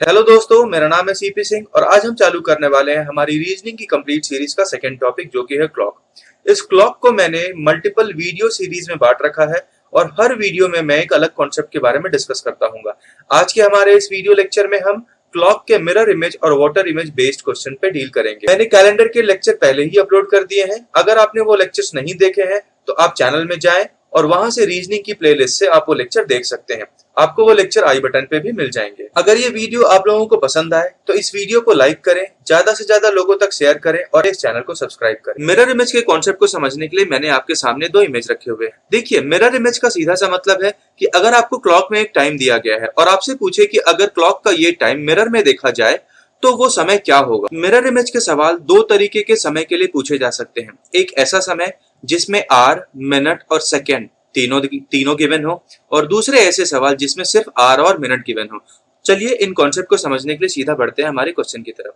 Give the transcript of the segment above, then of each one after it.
Hello दोस्तों, मेरा नाम है सीपी सिंह और आज हम चालू करने वाले हैं हमारी रीजनिंग की कंप्लीट सीरीज का सेकंड टॉपिक जो कि है क्लॉक। इस क्लॉक को मैंने मल्टीपल वीडियो सीरीज में बांट रखा है और हर वीडियो में मैं एक अलग कॉन्सेप्ट के बारे में डिस्कस करता हूँ। आज के हमारे इस वीडियो लेक्चर में हम क्लॉक के मिरर इमेज और वाटर इमेज बेस्ड क्वेश्चन पे डील करेंगे। मैंने कैलेंडर के लेक्चर पहले ही अपलोड कर दिए हैं। अगर आपने वो लेक्चर्स नहीं देखे हैं तो आप चैनल में जाएं और वहां से रीजनिंग की प्लेलिस्ट से आप वो लेक्चर देख सकते हैं। आपको वो लेक्चर आई बटन पे भी मिल जाएंगे। अगर ये वीडियो आप लोगों को पसंद आए तो इस वीडियो को लाइक करें, ज्यादा से ज्यादा लोगों तक शेयर करें और इस चैनल को सब्सक्राइब करें। मिरर इमेज के कॉन्सेप्ट को समझने के लिए मैंने आपके सामने दो इमेज रखे हुए हैं। देखिए, मिरर इमेज का सीधा सा मतलब है कि अगर आपको क्लॉक में एक टाइम दिया गया है और आपसे पूछे कि अगर क्लॉक का ये टाइम मिरर में देखा जाए तो वो समय क्या होगा। मिरर इमेज के सवाल दो तरीके के समय के लिए पूछे जा सकते हैं। एक ऐसा समय जिसमें आर, मिनट और सेकेंड तीनों गिवन हो और दूसरे ऐसे सवाल जिसमें सिर्फ आर और मिनट गिवन हो। चलिए इन कॉन्सेप्ट को समझने के लिए सीधा बढ़ते हैं हमारे क्वेश्चन की तरफ।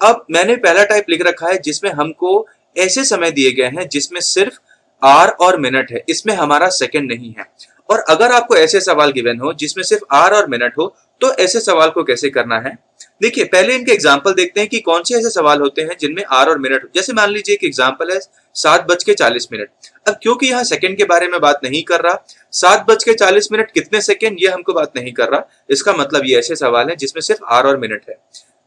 अब मैंने पहला टाइप लिख रखा है जिसमें हमको ऐसे समय दिए गए हैं जिसमें सिर्फ आर और मिनट है, इसमें हमारा सेकंड नहीं है। और अगर आपको ऐसे सवाल गिवन हो जिसमें सिर्फ आर और मिनट हो तो ऐसे सवाल को कैसे करना है। देखिए, पहले इनके एग्जाम्पल देखते हैं कि कौन से ऐसे सवाल होते हैं जिनमें आर और मिनट हो। जैसे मान लीजिए एक एग्जाम्पल है 7:40। अब क्योंकि यहाँ सेकंड के बारे में बात नहीं कर रहा, 7:40 कितने सेकंड ये हमको बात नहीं कर रहा, इसका मतलब ये ऐसे सवाल है जिसमें सिर्फ आर और मिनट है।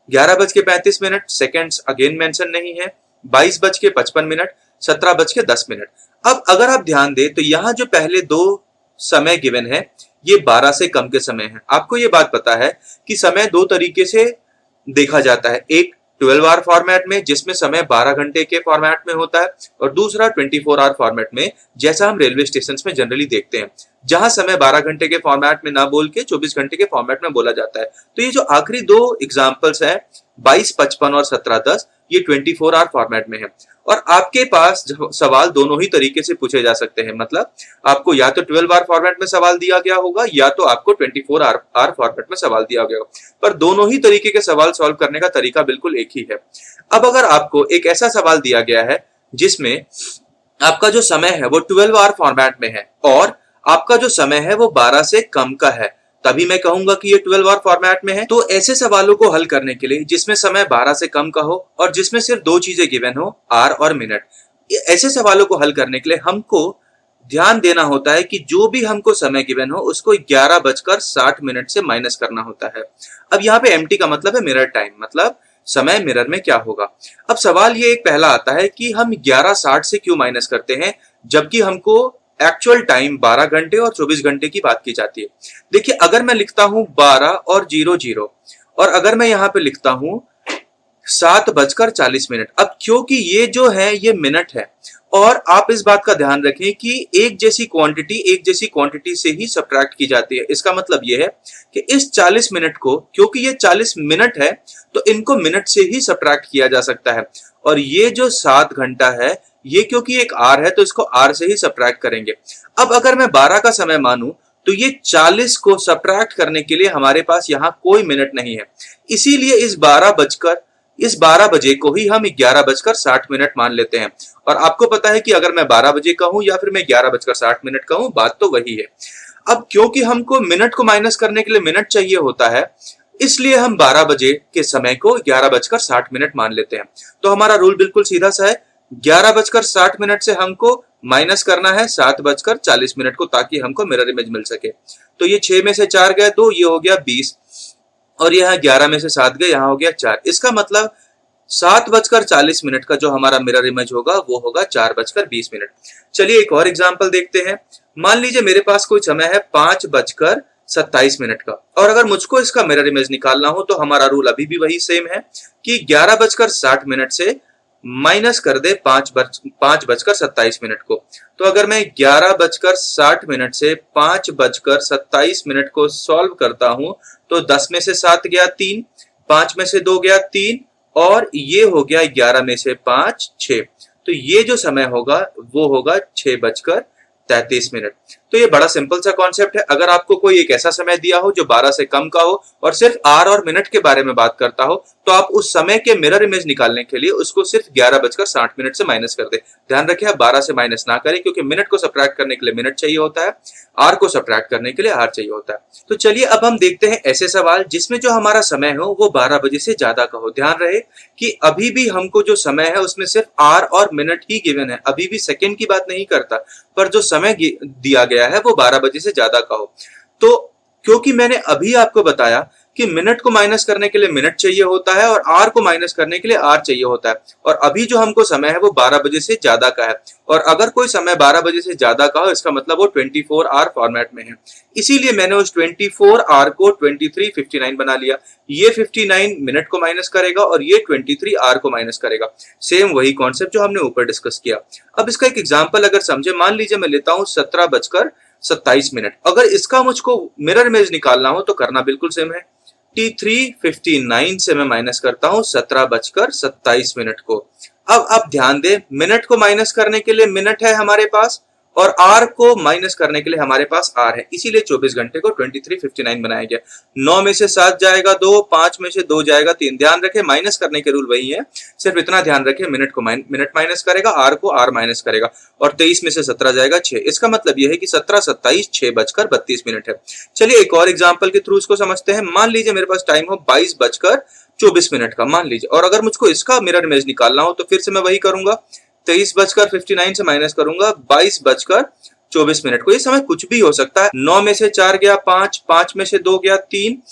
11:35 सेकंड्स अगेन मेंशन नहीं है। 22:55, 17:10। अब अगर आप ध्यान दें तो यहाँ जो पहले दो समय गिवन है ये 12 से कम के समय है। आपको ये बात पता है कि समय दो तरीके से देखा जाता है, एक 12 आवर फॉर्मेट में जिसमें समय 12 घंटे के फॉर्मेट में होता है और दूसरा 24 आवर फॉर्मेट में जैसा हम रेलवे स्टेशन में जनरली देखते हैं, जहां समय 12 घंटे के फॉर्मेट में ना बोल के 24 घंटे के फॉर्मेट में बोला जाता है। तो ये जो आखिरी दो एग्जाम्पल्स है 22:55 और 17:10 ये 24 आवर फॉर्मेट में है। और आपके पास सवाल दोनों ही तरीके से पूछे जा सकते हैं, मतलब आपको या तो 12 आवर फॉर्मेट में सवाल दिया गया होगा या तो आपको 24 आवर फॉर्मेट में सवाल दिया गया होगा, पर दोनों ही तरीके के सवाल सॉल्व करने का तरीका बिल्कुल एक ही है। अब अगर आपको एक ऐसा सवाल दिया गया है जिसमें आपका जो समय है वो 12 आवर फॉर्मेट में है और आपका जो समय है वो 12 से कम का है, तभी मैं कहूंगा कि ये 12 आवर फॉर्मेट में है। तो ऐसे सवालों को हल करने के लिए जिसमें समय 12 से कम का हो और जिसमें सिर्फ दो चीजें गिवन हो, आर और मिनट, ऐसे सवालों को हल करने के लिए हमको ध्यान देना होता है कि जो भी हमको समय गिवन हो उसको 11:60 से माइनस करना होता है। अब यहाँ पे एमटी का मतलब है मिरर टाइम, मतलब समय मिरर में क्या होगा। अब सवाल ये एक पहला आता है कि हम 11:60 से क्यों माइनस करते हैं जबकि हमको एक्चुअल टाइम 12 घंटे और 24 घंटे की बात की जाती है। देखिए, अगर मैं लिखता हूं 12 और 00 और अगर मैं यहाँ पे लिखता हूं 7:40, अब क्योंकि ये जो है ये मिनट है और आप इस बात का ध्यान रखें कि एक जैसी क्वांटिटी से ही सब्ट्रैक्ट की जाती है। इसका मतलब ये है कि इस 40 मिनट को, क्योंकि ये 40 मिनट है तो इनको मिनट से ही सब्ट्रैक्ट किया जा सकता है। और ये जो 7 घंटा है ये क्योंकि एक आर है तो इसको आर से ही सब्ट्रैक्ट करेंगे। अब अगर मैं 12 का समय मानूं तो ये 40 को सब्ट्रैक्ट करने के लिए हमारे पास यहाँ कोई मिनट नहीं है, इसीलिए इस 12 बजे को ही हम 11:60 मान लेते हैं। और आपको पता है कि अगर मैं 12 बजे कहूं या फिर मैं 11:60 कहूं, बात तो वही है। अब क्योंकि हमको मिनट को माइनस करने के लिए मिनट चाहिए होता है, इसलिए हम 12 बजे के समय को 11:60 मान लेते हैं। तो हमारा रूल बिल्कुल सीधा सा है, 11:60 से हमको माइनस करना है 7:40 को, ताकि हमको मिरर इमेज मिल सके। तो ये 6 में से 4 गए तो ये हो गया 20 और यहाँ 11 में से 7 गए, यहाँ हो गया 4। इसका मतलब 7:40 का जो हमारा मिरर इमेज होगा वो होगा 4:20। चलिए एक और एग्जांपल देखते हैं। मान लीजिए मेरे पास कोई समय है 5:27 का और अगर मुझको इसका मिरर इमेज निकालना हो तो हमारा रूल अभी भी वही सेम है कि 11:60 से माइनस कर दे 5:27 को। तो अगर मैं 11:60 से 5:27 को सॉल्व करता हूं तो 10 में से 7 गया 3, 5 में से 2 गया 3 और ये हो गया 11 में से 5 6। तो ये जो समय होगा वो होगा 33 मिनट। तो ये बड़ा सिंपल सा कॉन्सेप्ट है। अगर आपको कोई एक ऐसा समय दिया हो जो 12 से कम का हो और सिर्फ आवर और मिनट के बारे में बात करता हो, तो आप उस समय के मिरर इमेज निकालने के लिए उसको सिर्फ 11:60 से माइनस कर दे। ध्यान रखिए आप 12 से माइनस ना करें, क्योंकि मिनट को सब्ट्रैक्ट करने के लिए मिनट चाहिए होता है, आर को सब्ट्रैक्ट करने के लिए आर चाहिए होता है। तो चलिए अब हम देखते हैं ऐसे सवाल जिसमें जो हमारा समय हो वो 12 बजे से ज्यादा का हो। ध्यान रहे कि अभी भी हमको जो समय है उसमें सिर्फ आर और मिनट ही गिवन है, अभी भी सेकंड की बात नहीं करता, पर जो समय दिया गया है वो 12 बजे से ज्यादा का हो। तो क्योंकि मैंने अभी आपको बताया कि मिनट को माइनस करने के लिए मिनट चाहिए होता है और आर को माइनस करने के लिए आर चाहिए होता है, और अभी जो हमको समय है वो 12 बजे से ज्यादा का है, और अगर कोई समय 12 बजे से ज्यादा का हो इसका मतलब वो 24 आवर फॉर्मेट में है। इसीलिए मैंने उस 24 आवर को 23:59 बना लिया। ये 59 मिनट को माइनस करेगा और ये 23 आवर को माइनस करेगा। सेम वही कॉन्सेप्ट जो हमने ऊपर डिस्कस किया। अब इसका एक एग्जाम्पल अगर समझे, मान लीजिए मैं लेता हूं 17:27। अगर इसका मुझको मिरर इमेज निकालना हो तो करना बिल्कुल सेम है। T3:59 से मैं माइनस करता हूं 17:27 को। अब आप ध्यान दें, मिनट को माइनस करने के लिए मिनट है हमारे पास और आर को माइनस करने के लिए हमारे पास आर है, इसीलिए 24 घंटे को 23:59 बनाया गया। 9 में से 7 जाएगा 2, 5 में से 2 जाएगा 3। ध्यान रखें माइनस करने के रूल वही है, सिर्फ इतना ध्यान रखें मिनट को मिनट माइनस करेगा, आर को आर माइनस करेगा, और 23 में से 17 जाएगा 6। इसका मतलब यह है कि 17, 27, 6:32 है। चलिए एक और एग्जाम्पल के थ्रू इसको समझते हैं। मान लीजिए मेरे पास टाइम हो 22:24 का, मान लीजिए, और अगर मुझको इसका मिरर इमेज निकालना हो तो फिर से मैं वही करूंगा, 23:59 से माइनस करूंगा 22:24 को। ये समय कुछ भी हो सकता है, 9 में से 4 गया 5, 5 में से 2 गया 3,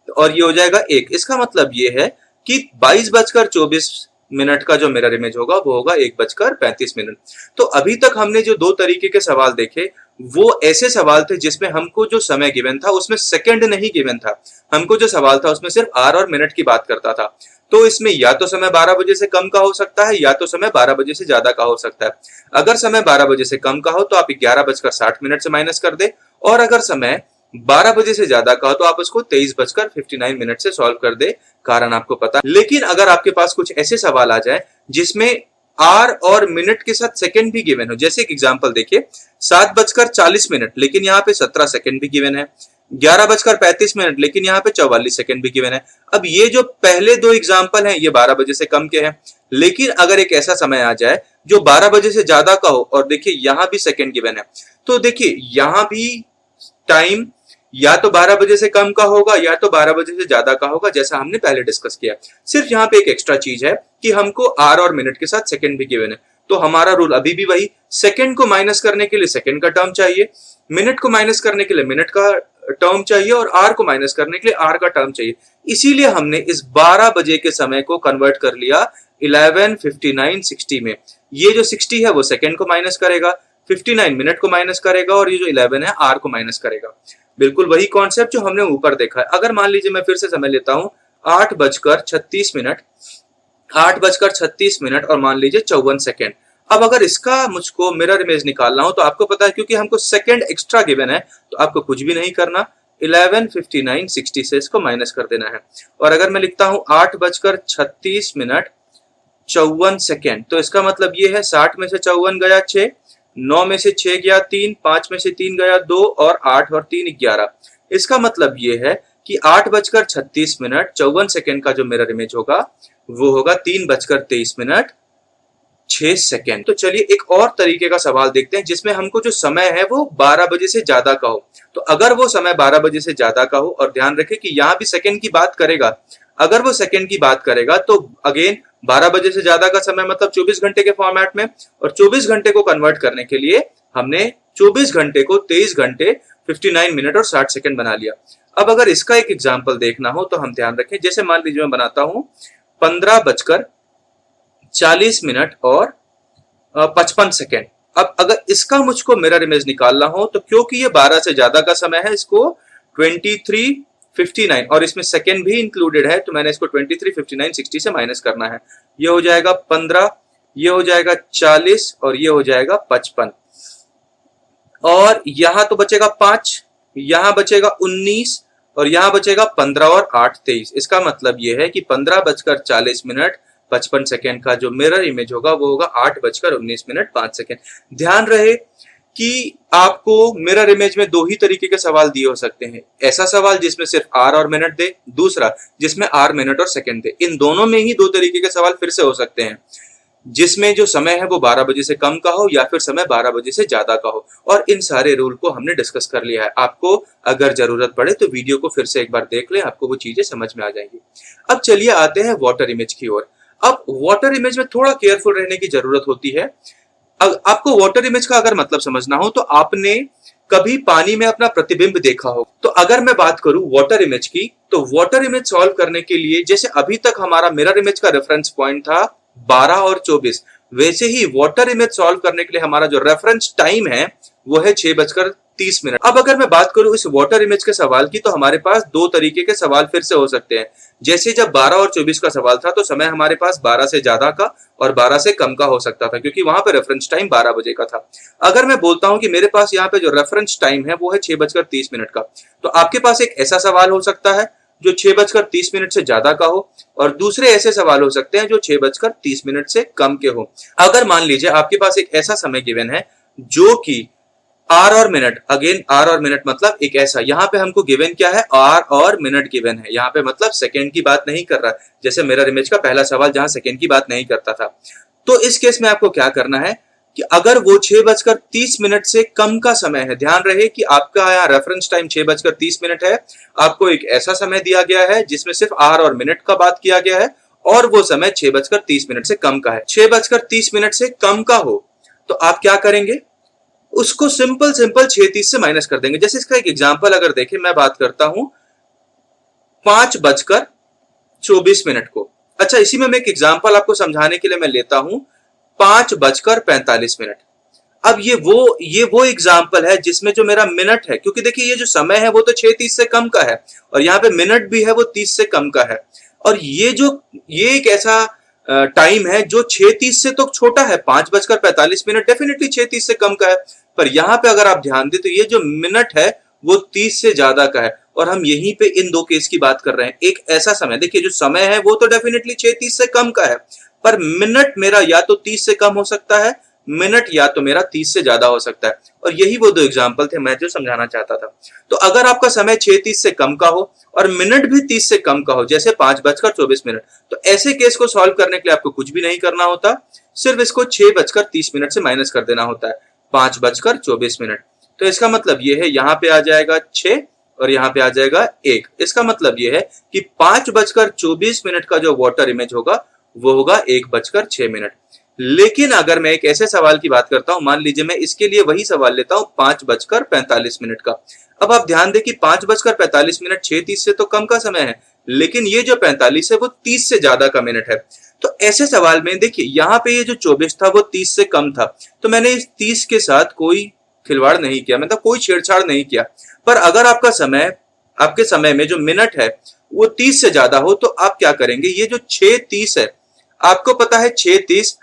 और ये हो जाएगा 1। इसका मतलब ये है कि 22:24 का जो मिरर इमेज होगा वो होगा 1:35। तो अभी तक हमने जो दो तरीके के सवाल देखे वो ऐसे सवाल थे जिसमें हमको जो समय गिवन था उसमें सेकंड नहीं गिवन था, हमको जो सवाल था उसमें सिर्फ आवर और मिनट की बात करता था। तो इसमें या तो समय 12 बजे से कम का हो सकता है या तो समय 12 बजे से ज्यादा का हो सकता है। अगर समय 12 बजे से कम का हो तो आप 11:60 से माइनस कर दे, और अगर समय 12 बजे से ज्यादा का हो तो आप उसको 23:59 से सॉल्व कर दे, कारण आपको पता। लेकिन अगर आपके पास कुछ ऐसे सवाल आ जाए जिसमें आर और मिनट के साथ सेकंड भी गिवन हो, जैसे एक एग्जांपल देखिए 7:40 लेकिन यहाँ पे 17 सेकंड भी गिवन है, 11:35 लेकिन यहाँ पे 44 सेकंड भी गिवन है। अब ये जो पहले दो एग्जांपल हैं ये 12 बजे से कम के हैं, लेकिन अगर एक ऐसा समय आ जाए जो 12 बजे से ज्यादा का हो और देखिए यहाँ भी सेकंड गिवन है, तो देखिए यहाँ भी टाइम या तो 12 बजे से कम का होगा या तो 12 बजे से ज्यादा का होगा, जैसा हमने पहले डिस्कस किया। सिर्फ यहाँ पे एक एक्स्ट्रा चीज है कि हमको आर और मिनट के साथ सेकंड भी गिवन है, तो हमारा रूल अभी भी वही, सेकंड को माइनस करने के लिए सेकंड का टर्म चाहिए, मिनट को माइनस करने के लिए मिनट का टर्म चाहिए, और आर को माइनस करने के लिए आर का टर्म चाहिए। इसीलिए हमने इस 12 बजे के समय को कन्वर्ट कर लिया 11, 59, 60 में। ये जो 60 है वो सेकंड को माइनस करेगा, 59 मिनट को माइनस करेगा, और ये जो 11 है आर को माइनस करेगा। बिल्कुल वही कॉन्सेप्ट जो हमने ऊपर देखा है। अगर मान लीजिए मैं फिर से समय लेता हूं 8:36, 8:36 और मान लीजिए 54 सेकेंड। अब अगर इसका मुझको मिरर इमेज निकालना हो तो आपको पता है क्योंकि हमको सेकंड एक्स्ट्रा गिवन है तो आपको कुछ भी नहीं करना, 11, 59, 60 से इसको माइनस कर देना है। और अगर मैं लिखता हूं 8:36, 54 सेकेंड, तो इसका मतलब ये है 60 में से 54 गया 6, 9 में से 6 गया 3, 5 में से 3 गया 2, और 8 और 3 11। इसका मतलब ये है कि 8:36, 54 सेकेंड का जो मिरर इमेज होगा वो होगा 3:23, 6 सेकेंड। तो चलिए एक और तरीके का सवाल देखते हैं जिसमें हमको जो समय है वो 12 बजे से ज्यादा का हो। तो अगर वो समय 12 बजे से ज्यादा का हो, और ध्यान रखें कि यहाँ भी सेकेंड की बात करेगा, अगर वो सेकेंड की बात करेगा तो अगेन 12 बजे से ज्यादा का समय मतलब 24 घंटे के फॉर्मेट में, और 24 घंटे को कन्वर्ट करने के लिए हमने 24 घंटे को 23 घंटे 59 मिनट और 60 सेकंड बना लिया। अब अगर इसका एक एग्जांपल देखना हो तो हम ध्यान रखें, जैसे मान लीजिए मैं बनाता हूं 15:40 और 55 सेकेंड। अब अगर इसका मुझको मिरर इमेज निकालना हो तो क्योंकि ये 12 से ज्यादा का समय है, इसको 23:59 और इसमें सेकेंड भी इंक्लूडेड है, तो मैंने इसको 23:59, 60 से माइनस करना है। ये हो जाएगा 15, ये हो जाएगा 40 और ये हो जाएगा 55, और यहां तो बचेगा 5, यहां बचेगा 19 और यहां बचेगा 15 और 8 23। इसका मतलब यह है कि 15:40 55 सेकेंड का जो मिरर इमेज होगा वो होगा 8:19 5 सेकेंड। ध्यान रहे कि आपको मिरर इमेज में दो ही तरीके के सवाल दिए हो सकते हैं। ऐसा सवाल जिसमें सिर्फ आर और मिनट दे, दूसरा जिसमें आर मिनट और सेकंड दे। इन दोनों में ही दो तरीके के सवाल फिर से हो सकते हैं, जिसमें जो समय है वो 12 बजे से कम का हो या फिर समय 12 बजे से ज्यादा का हो। और इन सारे रूल को हमने डिस्कस कर लिया है। आपको अगर जरूरत पड़े तो वीडियो को फिर से एक बार देख लें, आपको वो चीजें समझ में आ जाएंगी। अब चलिए आते हैं वाटर इमेज की ओर। अब वाटर इमेज में थोड़ा केयरफुल रहने की जरूरत होती है। आपको वाटर इमेज का अगर मतलब समझना हो तो आपने कभी पानी में अपना प्रतिबिंब देखा हो। तो अगर मैं बात करूं वाटर इमेज की, तो वाटर इमेज सॉल्व करने के लिए जैसे अभी तक हमारा मिरर इमेज का रेफरेंस पॉइंट था 12 और 24, वैसे ही वाटर इमेज सॉल्व करने के लिए हमारा जो रेफरेंस टाइम है वो है 6:30। अब अगर मैं बात करूं इस वाटर इमेज के सवाल की, तो हमारे पास दो तरीके के सवाल फिर से हो सकते हैं। जैसे जब 12 और 24 का सवाल था तो समय हमारे पास 12 से ज्यादा का और 12 से कम का हो सकता था, क्योंकि वहां पे रेफरेंस टाइम 12 बजे का था। अगर मैं बोलता हूं कि मेरे पास यहाँ पे जो रेफरेंस टाइम है वो है 6:30 का, तो आपके पास एक ऐसा सवाल हो सकता है जो 6:30 से ज्यादा का हो, और दूसरे ऐसे सवाल हो सकते हैं जो 6:30 से कम के हो। अगर मान लीजिए आपके पास एक ऐसा समय गिवन है जो कि आर और मिनट, अगेन आर और मिनट मतलब एक ऐसा, यहाँ पे हमको गिवन क्या है, आर और मिनट गिवन है। यहाँ पे मतलब सेकंड की बात नहीं कर रहा, जैसे मिरर इमेज का पहला सवाल जहां सेकंड की बात नहीं करता था। तो इस केस में आपको क्या करना है कि अगर वो 6:30 से कम का समय है, ध्यान रहे कि आपका यहाँ रेफरेंस टाइम 6:30 है, आपको एक ऐसा समय दिया गया है जिसमें सिर्फ आर और मिनट का बात किया गया है, और वो समय 6:30 से कम का है। 6:30 से कम का हो तो आप क्या करेंगे, उसको सिंपल 6:30 से माइनस कर देंगे। जैसे इसका एक एग्जांपल अगर देखें, मैं बात करता हूं 5:24 को। अच्छा, इसी में मैं एक एग्जांपल आपको समझाने के लिए मैं लेता हूं 5:45। अब ये वो एग्जांपल है जिसमें जो मेरा मिनट है, क्योंकि देखिए ये जो समय है वो तो 6:30 से कम का है, और यहाँ पे मिनट भी है वो 30 से कम का है, और ये एक ऐसा टाइम है जो 6:30 से तो छोटा है। 5:45 डेफिनेटली 6:30 से कम का है, पर यहाँ पे अगर आप ध्यान दें तो ये जो मिनट है वो 30 से ज्यादा का है, और हम यहीं पे इन दो केस की बात कर रहे हैं। एक ऐसा समय, देखिए जो समय है वो तो डेफिनेटली 6:30 से कम का है, पर मिनट मेरा या तो 30 से कम हो सकता है, मिनट या तो मेरा 30 से ज्यादा हो सकता है। और यही वो दो एग्जाम्पल थे मैं जो समझाना चाहता था। तो अगर आपका समय 6:30 से कम का हो और मिनट भी 30 से कम का हो, जैसे 5:24, तो ऐसे केस को सॉल्व करने के लिए आपको कुछ भी नहीं करना होता, सिर्फ इसको 6:30 से माइनस कर देना होता है 5:24। तो इसका मतलब ये है, यहाँ पे आ जाएगा 6 और यहाँ पे आ जाएगा 1। इसका मतलब ये है कि 5:24 का जो वाटर इमेज होगा वो होगा 1:06। लेकिन अगर मैं एक ऐसे सवाल की बात करता हूं, मान लीजिए मैं इसके लिए वही सवाल लेता हूं 5:45 का। अब आप ध्यान दें कि 5:45 6:30 से तो कम का समय है, लेकिन ये जो 45 है वो 30 से ज्यादा का मिनट है। तो ऐसे सवाल में देखिए यहाँ पे ये जो 24 था वो 30 से कम था, तो मैंने इस 30 के साथ कोई खिलवाड़ नहीं किया, मतलब कोई छेड़छाड़ नहीं किया। पर अगर आपके समय में जो मिनट है वो 30 से ज्यादा हो तो आप क्या करेंगे, ये जो 6:30 है, आपको पता है 6:30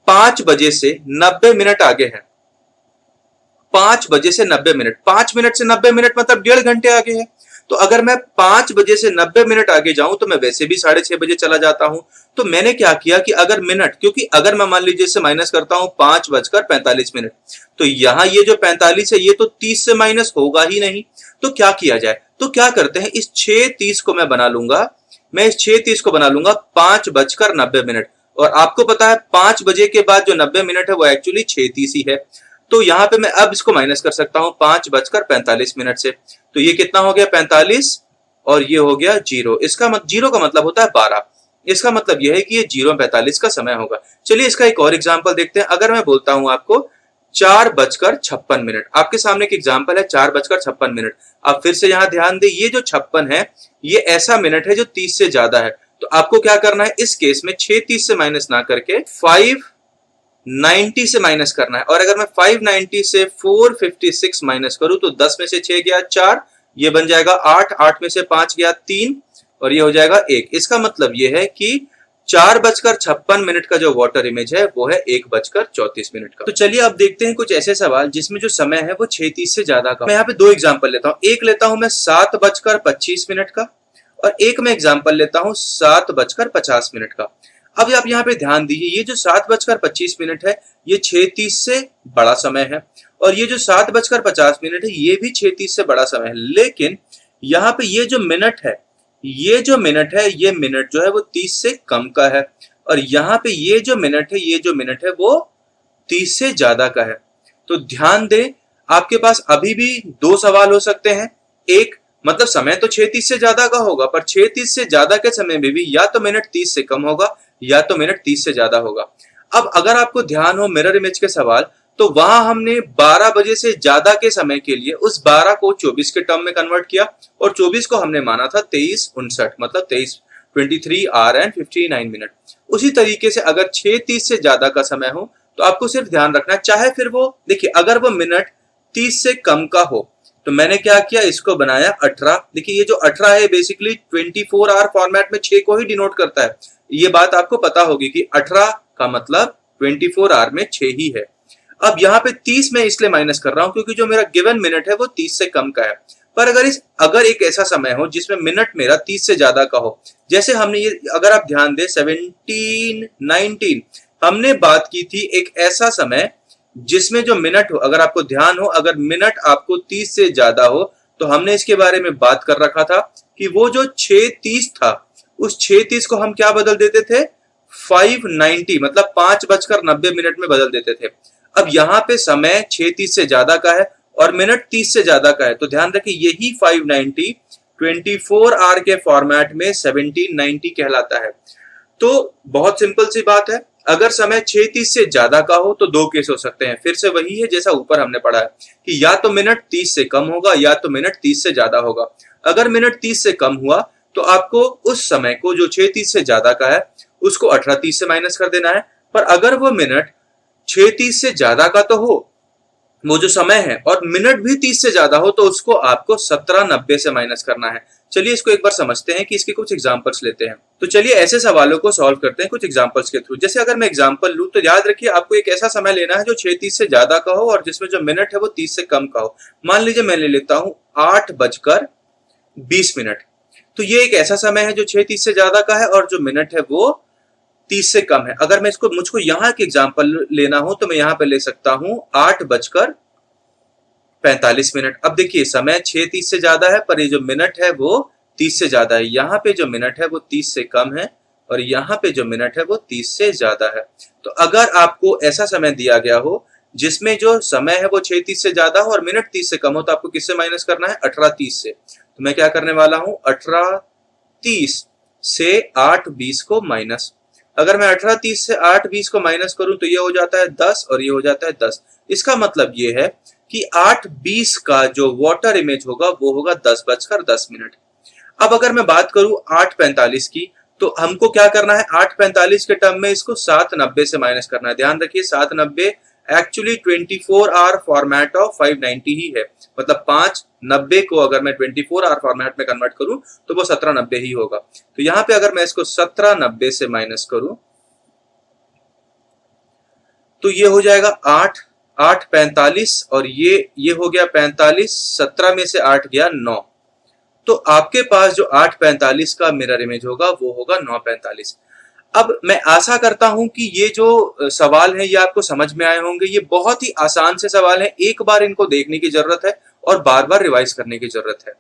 5 बजे से 90 मिनट आगे है। 5 बजे से 90 मिनट, 5 मिनट से 90 मिनट मतलब 1.5 घंटे आगे है। तो अगर मैं 5 बजे से 90 मिनट आगे जाऊं तो मैं वैसे भी 6:30 बजे चला जाता हूं। तो मैंने क्या किया कि अगर मिनट, क्योंकि अगर मैं मान लीजिए इससे माइनस करता हूं 5:45, तो यहां ये जो 45 है ये तो 30 से माइनस होगा ही नहीं। तो क्या किया जाए, तो क्या करते हैं, इस 6:30 को मैं बना लूंगा, मैं इस 6:30 को बना लूंगा 5:90। और आपको पता है 5 बजे के बाद जो 90 मिनट है वो एक्चुअली 6:30 ही है। तो यहाँ पे मैं अब इसको माइनस कर सकता हूं 5:45 से। तो ये कितना हो गया 45, और ये हो गया 0। जीरो का मतलब होता है 12। इसका मतलब यह है कि ये 0:45 का समय होगा। चलिए इसका एक और एग्जाम्पल देखते हैं। अगर मैं बोलता हूं आपको 4:56, आपके सामने एक एग्जाम्पल है 4:56। अब फिर से यहाँ ध्यान दें, ये जो 56 है ये ऐसा मिनट है जो 30 से ज्यादा है। तो आपको क्या करना है, इस केस में 6:30 से माइनस ना करके 590 से माइनस करना है। और अगर मैं 590 से 456 माइनस करूं तो 10 में से 6 गया 4, ये बन जाएगा 8, 8 में से 5 गया 3, और ये हो जाएगा 1। इसका मतलब ये है कि 4:56 का जो वाटर इमेज है वो है 1:34 का। तो चलिए अब देखते हैं कुछ ऐसे सवाल जिसमें जो समय है वो 6:30 से ज्यादा का। मैं यहाँ पे दो एग्जाम्पल लेता हूँ। एक लेता हूं मैं 7:25 का, और एक मैं एग्जाम्पल लेता हूं 7:50 का। अब आप यहाँ पे ध्यान दीजिए, ये जो 7:25 है ये 6:30 से बड़ा समय है, और ये जो 7:50 है ये भी 6:30 से बड़ा समय है। लेकिन यहाँ पे ये जो मिनट है, ये मिनट जो है वो 30 से कम का है, और यहाँ पे ये जो मिनट है वो 30 से ज्यादा का है। तो ध्यान दें, आपके पास अभी भी दो सवाल हो सकते हैं। एक, मतलब समय तो 6:30 से ज्यादा का होगा, पर 6:30 से ज्यादा के समय में भी या तो मिनट 30 से कम होगा या तो मिनट 30 से ज्यादा होगा। अब अगर आपको ध्यान हो मिरर इमेज के सवाल, तो वहां हमने 12 बजे से ज्यादा के समय के लिए उस 12 को 24 के टर्म में कन्वर्ट किया, और 24 को हमने माना था 23:59, मतलब 23 आवर एंड 59 मिनट। उसी तरीके से अगर 6:30 से ज्यादा का समय हो तो आपको सिर्फ ध्यान रखना है, चाहे फिर वो देखिए अगर वो मिनट 30 से कम का हो तो मैंने क्या किया, इसको बनाया 18। देखिए ये जो 18 है बेसिकली 24 आवर फॉर्मेट में 6 को ही डिनोट करता है। ये बात आपको पता होगी कि 18 का मतलब 24 आवर में 6 ही है। अब यहाँ पे 30 मैं इसलिए माइनस कर रहा हूं क्योंकि जो मेरा गिवन मिनट है वो 30 से कम का है। पर अगर एक ऐसा समय हो जिसमें मिनट मेरा 30 से ज्यादा का हो, जैसे हमने ये, अगर आप ध्यान दें 17, 19, हमने बात की थी एक ऐसा समय जिसमें जो मिनट हो, अगर आपको ध्यान हो, अगर मिनट आपको 30 से ज्यादा हो तो हमने इसके बारे में बात कर रखा था कि वो जो 6:30 था, उस 6:30 को हम क्या बदल देते थे, 5:90, मतलब 5:90 में बदल देते थे। अब यहाँ पे समय 6:30 से ज्यादा का है और मिनट 30 से ज्यादा का है, तो ध्यान रखिए यही 590 24 आवर के फॉर्मेट में 1790 कहलाता है। तो बहुत सिंपल सी बात है, अगर समय 6:30 से ज्यादा का हो तो दो केस हो सकते हैं। फिर से वही है जैसा ऊपर हमने पढ़ा है कि या तो मिनट 30 से कम होगा या तो मिनट 30 से ज्यादा होगा। अगर मिनट 30 से कम हुआ तो आपको उस समय को जो 6:30 से ज्यादा का है उसको 18:30 से माइनस कर देना है। पर अगर वो मिनट 6:30 से ज्यादा का तो हो वो जो समय है, और मिनट भी 30 से ज्यादा हो, तो उसको आपको 17:90 से माइनस करना है। चलिए इसको एक बार समझते हैं कि इसके कुछ एग्जांपल्स लेते हैं। तो चलिए ऐसे सवालों को सॉल्व करते हैं कुछ एग्जांपल्स के थ्रू। जैसे अगर मैं एग्जांपल लूं तो याद रखिए आपको एक ऐसा समय लेना है जो 6:30 से ज्यादा का हो और जिसमें जो मिनट है वो 30 से कम का हो। मान लीजिए मैं ले लेता हूं 8:20। तो ये एक ऐसा समय है जो 6:30 से ज्यादा का है और जो मिनट है वो 30 से कम है। अगर मैं मुझको यहाँ के एग्जाम्पल लेना हो तो मैं यहाँ पे ले सकता हूं 8:45। अब देखिए समय 6:30 से ज्यादा है पर ये जो मिनट है वो 30 से ज्यादा है। यहाँ पे जो मिनट है वो 30 से कम है और यहाँ पे जो मिनट है वो 30 से ज्यादा है। तो अगर आपको ऐसा समय दिया गया हो जिसमें जो समय है वो 6:30 से ज्यादा हो और मिनट 30 से कम हो, तो आपको किससे माइनस करना है, 18:30 से। तो मैं क्या करने वाला हूं, 18:30 से 8:20 को माइनस। अगर मैं 18:30 से 8:20 को माइनस करूं तो ये हो जाता है 10 और ये हो जाता है 10। इसका मतलब ये है कि 8:20 का जो वाटर इमेज होगा वो होगा 10:10। अब अगर मैं बात करूं 8:45 की, तो हमको क्या करना है, 8:45 के टर्म में इसको 7:90 से माइनस करना है। ध्यान रखिए 7:90 एक्चुअली 24 आवर फॉर्मेट ऑफ 590 ही है, मतलब 5:90 को अगर मैं 24 आवर फॉर्मेट में कन्वर्ट करूं तो वो 17:90 ही होगा। तो यहां पे अगर मैं इसको 17:90 से माइनस करूं तो ये हो जाएगा 8:45 और ये हो गया 45, 17 में से 8 गया 9। तो आपके पास जो 8:45 का मिरर इमेज होगा वो होगा 9:45। अब मैं आशा करता हूं कि ये जो सवाल है ये आपको समझ में आए होंगे। ये बहुत ही आसान से सवाल है, एक बार इनको देखने की जरूरत है और बार बार रिवाइज करने की जरूरत है।